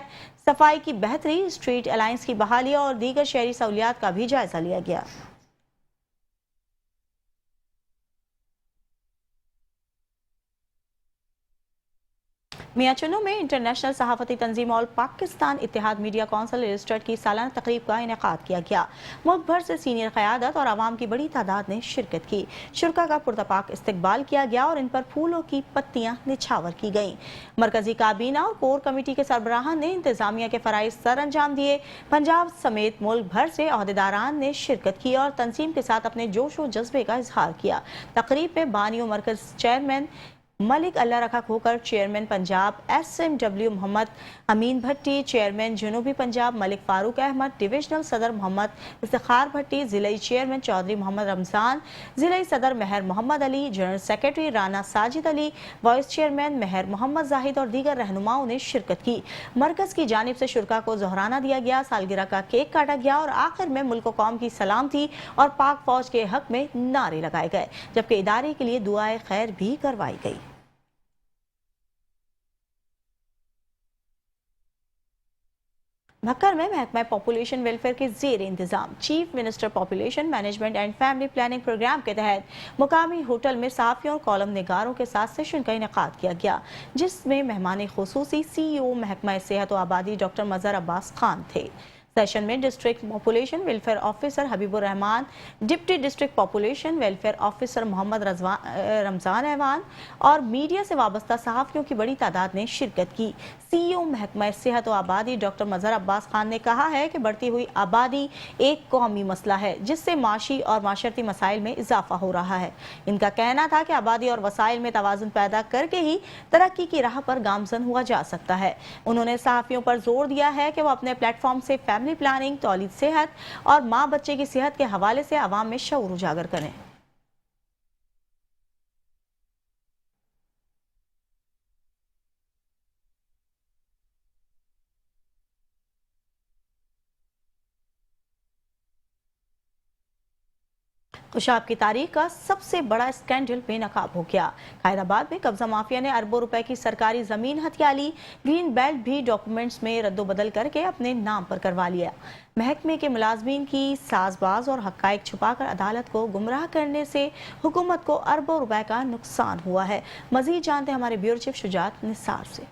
सफाई की बेहतरी, स्ट्रीट अलायंस की बहाली और दीगर शहरी सहूलियात का भी जायजा लिया गया। मियाचुन्नू में इंटरनेशनल सहाफती तंजीम ऑल पाकिस्तान इत्तेहाद मीडिया कौंसिल रजिस्टर्ड की सालाना तकरीब का इनेकाद किया गया। मुल्क भर से सीनियर क़यादत और आवाम की बड़ी तादाद ने शिरकत की। शुरका का पुरतपाक इस्तकबाल किया गया और इन पर फूलों की पत्तियां निछावर की गईं। मरकजी काबीना और कोर कमेटी के सरबराहान ने इंतजामिया के फराइज सर अंजाम दिए। पंजाब समेत मुल्क भर से अहदेदारान ने शिरकत की और तंजीम के साथ अपने जोश और जज्बे का इजहार किया। तकरीब में बानी और मरकज chairman Malik Allah Rakha Khokhar, chairman Punjab SMW Mohammad Amin Bhatti, chairman जनूबी पंजाब मलिक फारूक अहमद, डिविजनल सदर मोहम्मद इफ्तिखार भट्टी, जिलाई चेयरमैन चौधरी मोहम्मद रमजान, जिलाई सदर Mehar Mohammad Ali, general secretary Rana Sajid Ali, vice chairman Mehar Mohammad Zahid और दीगर रहनुमाओं ने शिरकत की। मरकज की जानिब से शुरका को जोहराना दिया गया, सालगिरह का केक काटा गया और आखिर में मुल्क कौम की सलामती और पाक फौज के हक में नारे लगाए गए, जबकि इदारे के लिए दुआए खैर भी करवाई गई। भक्कर में महकमा पॉपुलेशन वेलफेयर के जेर इंतजाम chief minister population management and family planning programme के तहत मुकामी होटल में सहाफियों और कॉलम निगारों के साथ सेशन का इनेकाद किया गया, जिसमें मेहमान खुसूसी CEO महकमा सेहत व आबादी डॉक्टर मजहर अब्बास खान थे। सेशन में district population welfare officer Habibur Rehman, deputy district population welfare officer Mohammad Ramzan Aiwan और मीडिया से वाबस्ता सहाफियों की बड़ी तादाद ने शिरकत की। CEO महकमा सेहत व आबादी डॉक्टर मजहर अब्बास खान ने कहा है कि बढ़ती हुई आबादी एक कौमी मसला है, जिससे माशी और माशरती मसाइल में इजाफा हो रहा है। इनका कहना था कि आबादी और वसाइल में तवाज़ुन पैदा करके ही तरक्की की राह पर गामजन हुआ जा सकता है। उन्होंने सहाफियों पर जोर दिया है कि वो अपने प्लेटफॉर्म से फैमिली प्लानिंग, तौलीद सेहत और माँ बच्चे की सेहत के हवाले से आवाम में शऊर उजागर करें। खुशाब की तारीख का सबसे बड़ा स्कैंडल बेनकाब हो गया। खैराबाद में कब्जा माफिया ने अरबों रुपए की सरकारी जमीन हथिया ली। ग्रीन बेल्ट भी डॉक्यूमेंट्स में रद्दोबदल करके अपने नाम पर करवा लिया। महकमे के मुलाजमीन की साजबाज और हकाइक छुपाकर अदालत को गुमराह करने से हुकूमत को अरबों रुपए का नुकसान हुआ है। मजीद जानते हैं हमारे ब्यूरो चीफ शुजात निसार से।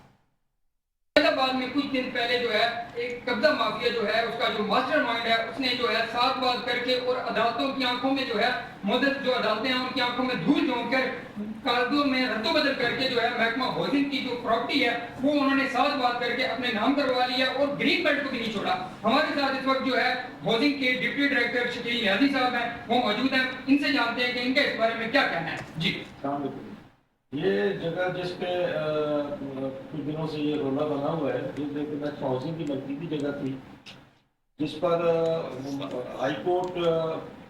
बाद में कुछ दिन पहले जो है एक कब्जा माफिया जो है उसका जो मास्टर माइंड है उसने जो है साथ बात करके और अदालतों की आंखों में जो है मदद जो अदालतें हैं उनकी आंखों में धूल झोंक कर कागजों में रद्दोबदल करके जो है महकमा हाउसिंग की जो प्रॉपर्टी है वो उन्होंने साथ बात करके अपने नाम करवा लिया और ग्रीन बेल्ट को भी नहीं छोड़ा। हमारे साथ इस वक्त जो है हाउसिंग के डिप्टी डायरेक्टर शकील नियाजी साहब हैं, वो मौजूद हैं। इनसे जानते हैं कि इनका इस बारे में क्या कहना है। जी, ये जगह जिस पे कुछ दिनों से ये रोला बना हुआ है, ये हाउसिंग की नजदीकी जगह थी, जिस पर हाई कोर्ट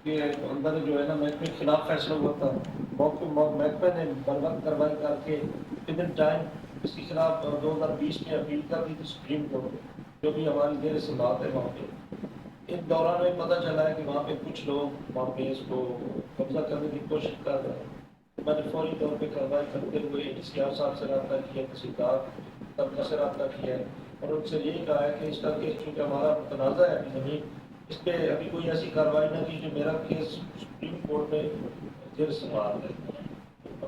के अंदर जो है ना महकमे के खिलाफ फैसला हुआ था। महकमे ने बरवक्त कार्रवाई करके विद इन टाइम इसके खिलाफ 2020 में अपील कर दी थी सुप्रीम कोर्ट, जो भी हमारी देर से बात है। वहाँ पे इस दौरान में पता चला है कि वहाँ पे कुछ लोग वहाँ पे इसको कब्जा करने की कोशिश कर रहे हैं। मैंने फौरी तौर पे कार्रवाई करते हुए DCR साहब से रब्ता किया, तहसीलदार तबका से रब्ता किया है और उनसे यही कहा है कि इसका केस चूँकि हमारा तनाज़ा है ज़मीन, इस पर अभी कोई ऐसी कार्रवाई न की जो मेरा केस सुप्रीम कोर्ट में जेर समात है।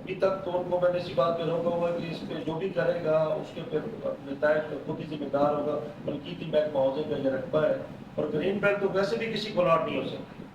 अभी तक तो उनको मैंने इसी बात पर रोका हुआ कि इस पर जो भी करेगा उसके फिर नतायज खुद ही जिम्मेदार होगा। बल्कि महकमा हाउसिंग का ये रकबा है और ग्रीन बेल्ट तो वैसे भी किसी को अलॉट नहीं हो सकती।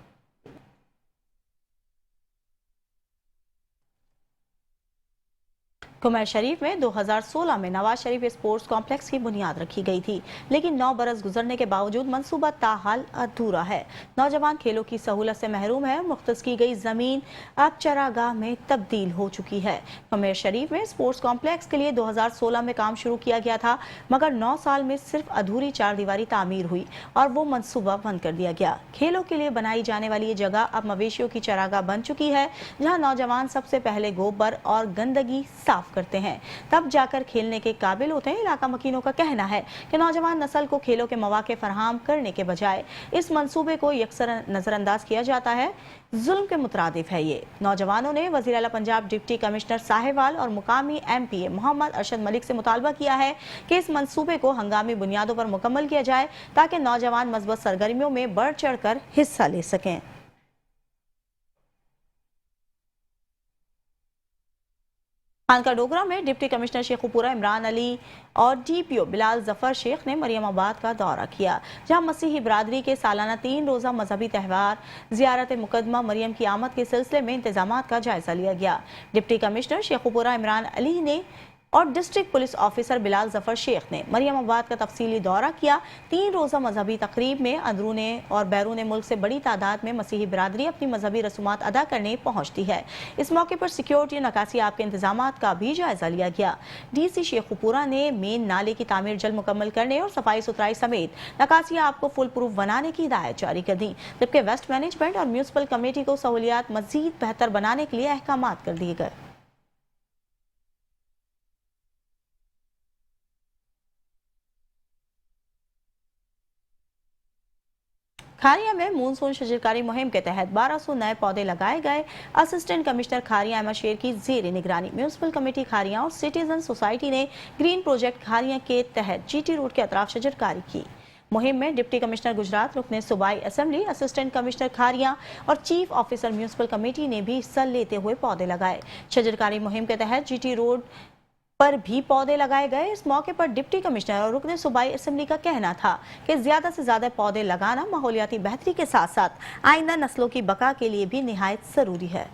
कुमार शरीफ में 2016 में नवाज शरीफ स्पोर्ट्स कॉम्प्लेक्स की बुनियाद रखी गई थी, लेकिन 9 बरस गुजरने के बावजूद मंसूबा ताहाल अधूरा है। नौजवान खेलों की सहूलत से महरूम है। मुख्तस की गई जमीन अब चरागाह में तब्दील हो चुकी है। कुमार शरीफ में स्पोर्ट्स कॉम्प्लेक्स के लिए 2016 में काम शुरू किया गया था, मगर 9 साल में सिर्फ अधूरी 4 दीवारी तामीर हुई और वो मंसूबा बंद कर दिया गया। खेलों के लिए बनाई जाने वाली ये जगह अब मवेशियों की चरागाह बन चुकी है, जहाँ नौजवान सबसे पहले गोबर और गंदगी साफ करते हैं, तब जाकर खेलने के काबिल होते हैं। इलाका मकीनों का कहना है कि नौजवान नस्ल को खेलों के मौके फराहम करने के बजाय इस मंसूबे को यकसर नजरअंदाज किया जाता है। जुल्म के मुतरादिफ है ये। नौजवानों ने वज़ीर आला पंजाब डिप्टी कमिश्नर साहिवाल और मुकामी MPA मोहम्मद अरशद मलिक से मुतालबा किया है कि इस मंसूबे को हंगामी बुनियादों पर मुकम्मल किया जाए, ताकि नौजवान मस्बत सरगर्मियों में बढ़ चढ़ कर हिस्सा ले सकें। खानका डोगरा में डिप्टी कमिश्नर शेखुपुरा इमरान अली और DPO बिलाल जफर शेख ने मरियमाबाद का दौरा किया, जहां मसीही बरादरी के सालाना 3 रोज़ा मजहबी त्यौहार ज़ियारत मुकद्दमा मरियम की आमद के सिलसिले में इंतजामात का जायजा लिया गया। डिप्टी कमिश्नर शेखुपुरा इमरान अली ने और district police officer Bilal Zafar Sheikh ने मरियमाबाद का तफसीली दौरा किया। 3 रोज़ा मजहबी तकरीब में अंदरूने और बैरून मुल्क से बड़ी तादाद में मसीही बरादरी अपनी मजहबी रसूमात अदा करने पहुंचती है। इस मौके पर सिक्योरिटी नकासी आप के इंतजामात का भी जायजा लिया गया। DC शेखुपुरा ने मेन नाले की तामीर जल्द मुकम्मल करने और सफाई सुथराई समेत नकासी आप को फुल प्रूफ बनाने की हिदायत जारी कर दी, जबकि वेस्ट मैनेजमेंट और म्यूनसिपल कमेटी को सहूलियात मजीद बेहतर बनाने के लिए अहकामात कर दिए गए। खारिया में मूनसून शजरकारी मुहिम के तहत 1200 नए पौधे लगाए गए। असिस्टेंट कमिश्नर खारिया अहमद शेर की जेर निगरानी म्यूनसिपल कमेटी खारिया और सिटीजन सोसाइटी ने ग्रीन प्रोजेक्ट खारिया के तहत GT रोड के अतराफ शजरकारी की। मुहिम में डिप्टी कमिश्नर गुजरात, रुकने सूबाई असेंबली, असिस्टेंट कमिश्नर खारिया और चीफ ऑफिसर म्यूनसिपल कमेटी ने भी हिस्सा लेते हुए पौधे लगाए। शजरकारी मुहिम के तहत GT रोड पर भी पौधे लगाए गए। इस मौके पर डिप्टी कमिश्नर और रुकने सूबाई असेंबली का कहना था कि ज्यादा से ज्यादा पौधे लगाना माहौलियाती बेहतरी के साथ साथ आइंदा नस्लों की बका के लिए भी निहायत जरूरी है।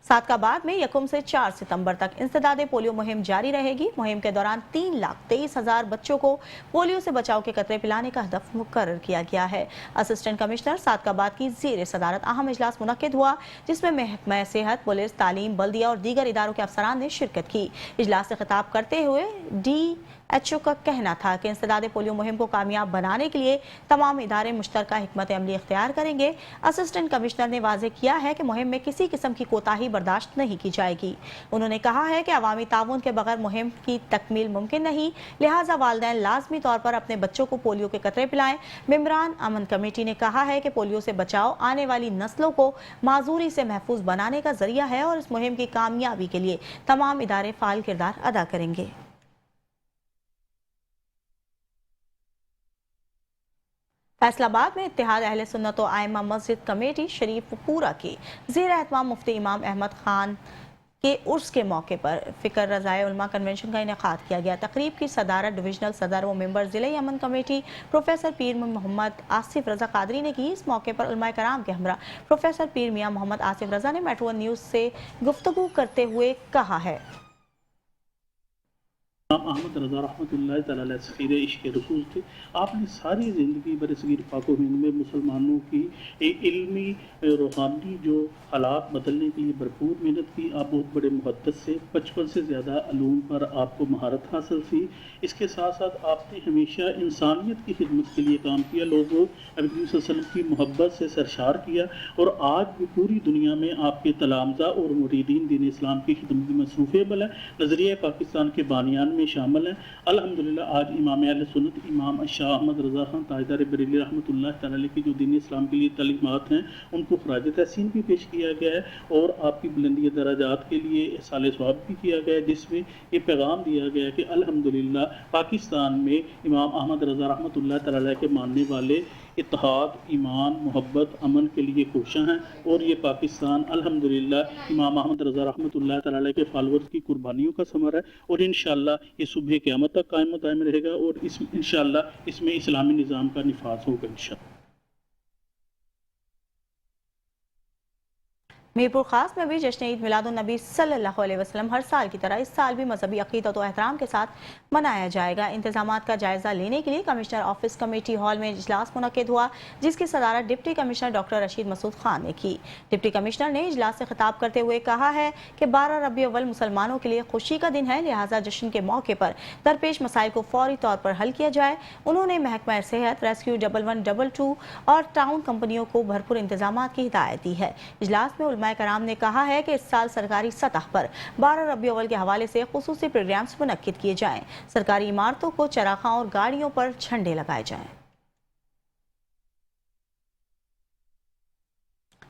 सादकाबाद में 1 से 4 सितंबर तक इंसदादे पोलियो मुहिम जारी रहेगी। मुहिम के दौरान 3,23,000 बच्चों को पोलियो से बचाव के कतरे पिलाने का हदफ मुकर्रर किया गया है। असिस्टेंट कमिश्नर सादकाबाद की जेर सदारत अहम इजलास मुनक्किद हुआ, जिसमें महकमा सेहत, पुलिस, तालीम, बल्दिया और दीगर इदारों के अफसरान ने शिरकत की। इजलास से खिताब करते हुए DHO का कहना था कि इंसदादे पोलियो मुहिम को कामयाब बनाने के लिए तमाम इदारे मुश्तरका हिकमत अमली इख्तियार करेंगे। असिस्टेंट कमिश्नर ने वाज़ेह किया है कि मुहिम में किसी किस्म की कोताही बर्दाश्त नहीं की जाएगी। उन्होंने कहा है कि अवामी ताउन के बगैर मुहिम की तकमील मुमकिन नहीं, लिहाजा वालिदैन लाजमी तौर पर अपने बच्चों को पोलियो के कतरे पिलाएं। मेंबरान अमन कमेटी ने कहा है कि पोलियो से बचाव आने वाली नस्लों को माजूरी से महफूज बनाने का जरिया है और इस मुहिम की कामयाबी के लिए तमाम इदारे फाल किरदार अदा करेंगे। फैसलाबाद में इत्तेहाद अहले सुन्नत व आइम्मा मस्जिद कमेटी शरीफपुरा के ज़ेर एहतमाम मुफ्ती इमाम अहमद खान के उर्स के मौके पर फ़िक्र रज़ाए उलमा कन्वेंशन का इनेकाद किया गया। तकरीब की सदारत डिविजनल सदर व मेंबर ज़िले अमन कमेटी प्रोफेसर पीर मोहम्मद आसिफ रज़ा कादरी ने की। इस मौके पर उलमा कराम के हमरा प्रोफेसर पीर मियाँ मोहम्मद आसिफ रज़ा ने मेट्रो न्यूज़ से गुफ्तगू करते हुए कहा है, अहमद रज़ा रहमतुल्लाह तआला अलैह सफ़ीर इश्क़ रसूल थे। आपने सारी ज़िंदगी बरसगीर पाक व हिंद में मुसलमानों की एक इल्मी रूहानी जो हालात बदलने के लिए भरपूर मेहनत की। आप बहुत बड़े मुहद्दिस से 55 से ज़्यादा अलूम पर आपको महारत हासिल थी। इसके साथ साथ आपने हमेशा इंसानियत की खिदमत के लिए काम किया, लोगों नबी करीम सल्लल्लाहु अलैहि वसल्लम की मोहब्बत से सरशार किया और आज भी पूरी दुनिया में आपके तलामज़ा और मुरीदीन दीन इस्लाम की खिदमत में मसरूफ़ अमल है। नज़रिया पाकिस्तान के बानियान में शामिल हैं। अल्हम्दुलिल्लाह आज इमाम अहले सुन्नत इमाम शाह अहमद रज़ा खान ताजदार बरेली रहमतुल्लाह तआला अलैह की जो दीन इस्लाम के लिए तालीमात हैं उनको खराज तहसीन भी पेश किया गया है और आपकी बुलंदी दराजात के लिए साल सवाब भी किया गया है, जिसमें ये पैगाम दिया गया है कि अल्हम्दुलिल्लाह पाकिस्तान में इमाम अहमद रज़ा रहमतुल्लाह तआला अलैह के मानने वाले इत्तेहाद, ईमान, मोहब्बत, अमन के लिए कोशां हैं और ये पाकिस्तान अल्हम्दुलिल्लाह इमाम अहमद रज़ा रहमतुल्लाह तआला अलैह के फॉलोअर्स की कुर्बानियों का समर है और इंशाअल्लाह ये सुबह क़यामत तक कायम व दायम रहेगा और इंशाअल्लाह इसमें इस्लामी निज़ाम का निफाज होगा इंशाअल्लाह। फैसलाबाद में इत्तेहाद अहले सुन्नत व आइम्मा मस्जिद कमेटी शरीफपुरा के ज़ेर एहतमाम मुफ्ती इमाम अहमद खान के उर्स के मौके पर फ़िक्र रज़ाए उलमा कन्वेंशन का इनेकाद किया गया। तकरीब की सदारत डिविजनल सदर व मेंबर ज़िले अमन कमेटी प्रोफेसर पीर मोहम्मद आसिफ रज़ा ने की। इस मौके पर उलमा कराम के हमरा प्रोफेसर पीर मियाँ मोहम्मद आसिफ रज़ा ने मेट्रो न्यूज़ से गुफ्तगू करते हुए कहा है, मीरपुर खास में भी जश्न ईद मिलादुन्नबी सल्लल्लाहु अलैहि वसल्लम हर साल की तरह इस साल भी मजहबी अक़ीदत और एहतराम के साथ मनाया जाएगा। इंतजामात का जायजा लेने के लिए कमिश्नर ऑफिस कमेटी हॉल में इजलास मुनक्किद हुआ, जिसकी सदारत deputy commissioner doctor Rashid Masood Khan ने की। डिप्टी कमिश्नर ने इजलास से खिताब करते हुए कहा है कि 12 रबी अव्वल मुसलमानों के लिए खुशी का दिन है, लिहाजा जश्न के मौके पर दरपेश मसाइल को फौरी तौर पर हल किया जाए। उन्होंने महकमा सेहत, रेस्क्यू 1112 और टाउन कंपनियों को भरपूर इंतजामात की हिदायत दी है। इजलास में उलमाए कराम ने कहा है कि इस साल सरकारी सतह पर 12 रबी अव्वल के हवाले से खुसूसी प्रोग्राम्स मुनक्किद किए जाएं। सरकारी इमारतों को चरागां और गाड़ियों पर झंडे लगाए जाएं।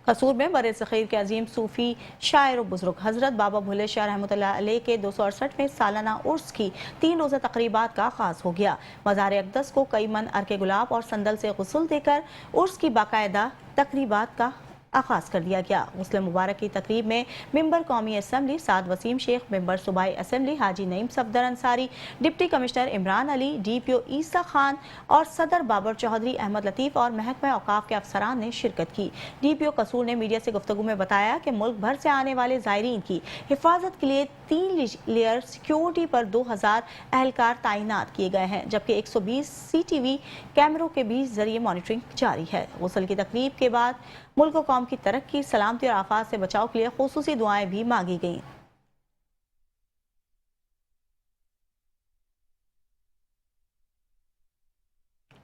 कसूर में बर सग़ीर के अजीम सूफ़ी शायर और बुजुर्ग हज़रत बाबा भुल्ले शाह रहमतुल्लाह अलैह के 268वें सालाना उर्स की 3 रोज़ा तक़रीबात का आगाज़ हो गया। मज़ार अक़दस को कई मन अर्के गुलाब और संदल से गुस्ल देकर उर्स की बाकायदा तक़रीबात का आगाज़ कर दिया गया। गुस्ल मुबारक की तकरीब में मेंबर कौमी असम्बली साद वसीम शेख, मेंबर सूबाई assembly Haji Naeem Safdar Ansari, deputy commissioner Imran Ali, DPO Isa Khan और सदर बाबर चौधरी, अहमद लतीफ़ और महकमा औकाफ के अफसरान ने शिरकत की। DPO कसूर ने मीडिया से गुफ्तगू में बताया कि मुल्क भर से आने वाले ज़ायरीन की हिफाजत के लिए 3 लेयर सिक्योरिटी पर 2000 एहलकार तैनात किए गए हैं, जबकि 120 CTV कैमरों के भी जरिए मॉनिटरिंग जारी है। गुस्ल की तकरीब के बाद मुल्क और कौम की तरक्की, सलामती और आफात से बचाव के लिए खुसूसी दुआएं भी मांगी गईं।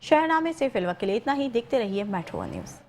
शहरनामे से फिलवक्त के लिए इतना ही। देखते रहिए मेट्रो वन न्यूज़।